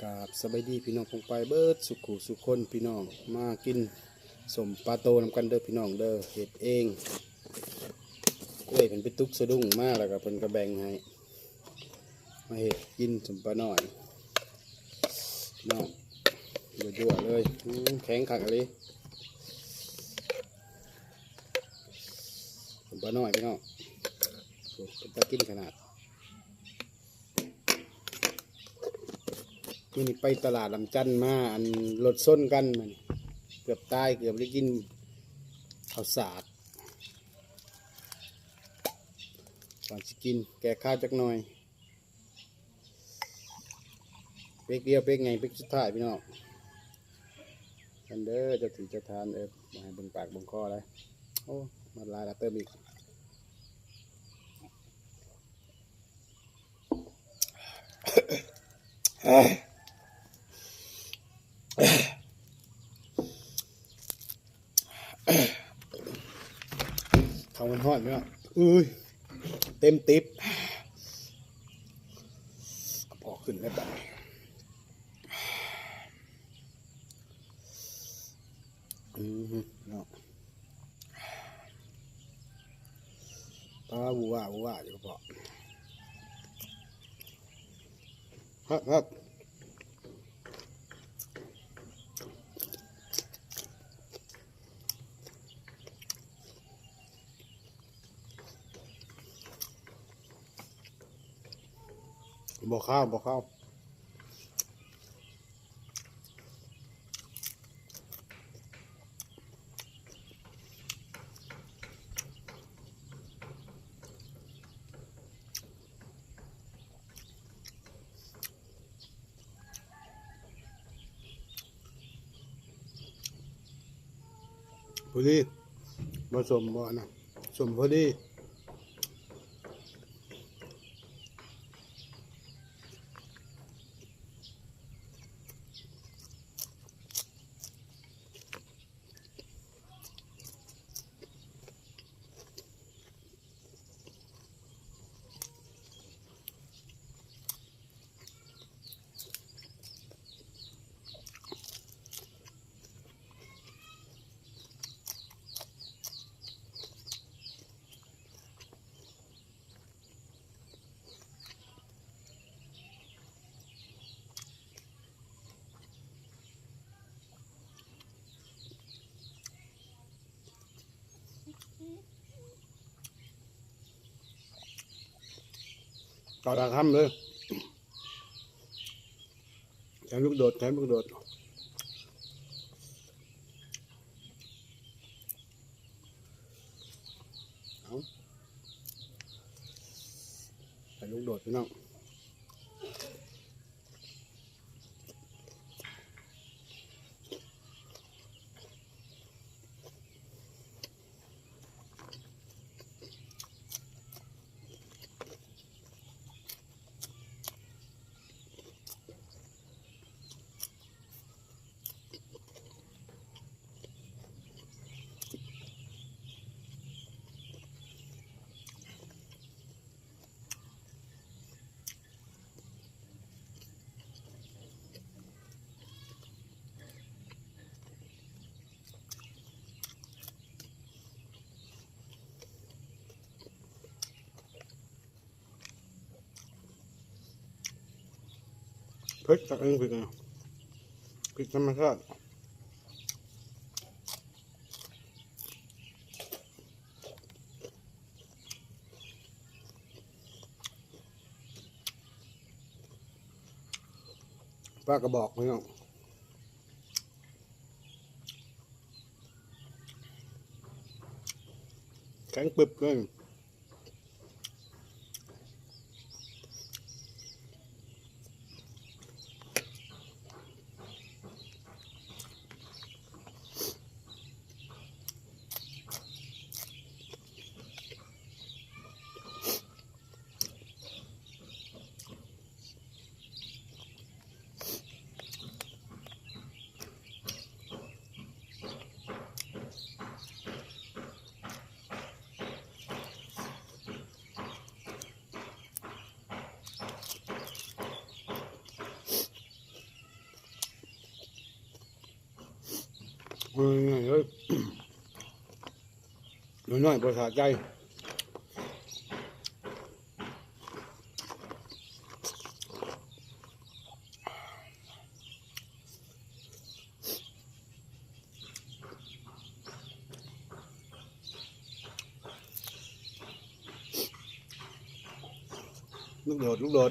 กราบสบายดีพี่น้องคงไปเบิดสุขุสุคนพี่น้องมากินสมปลาโตนำกันเด้อพี่น้องเด้อเฮ็ดเองกล้วยเป็นไปตุกสะดุ้งมากแล้วก็เพิ่นก็แบ่งให้มาเฮ็ดกินสมปลาหน่อยพี่น้องยั่วๆเลยแข็งขักเลยสมปลาหน่อยพี่น้องเป็นตะกินขนาดนี่ไปตลาดลำจันมาอันรถส้นกันมันเกือบตายเกือบได้กินข้าวสาดก่อนจะกินแกะข้าวจักหน่อยเป๊กเดียวเป๊กไงเป๊กสุดท้ายพี่น้องกันเด้อจะถือจะทานมาให้บนปากบนคอเลยโอ้มาลายละเติมอีกเขามันหอดไหมวะเต็มติ๊บพอขึ้นแล้วไปเนาะปลาบัวอยู่พอครับบอกข้าวพอดีผสมบ่นะสมพอดีต่อทางค่ำเลยแถมลูกโดดเอาใส่ลูกโดดพี่น้องพริกตักเองพริกนะพริกธรรมชาติป้ากระบอกพี่น้องแข็งปึบเลย เฮ้ยน้อยๆประสาทใจลูกโดด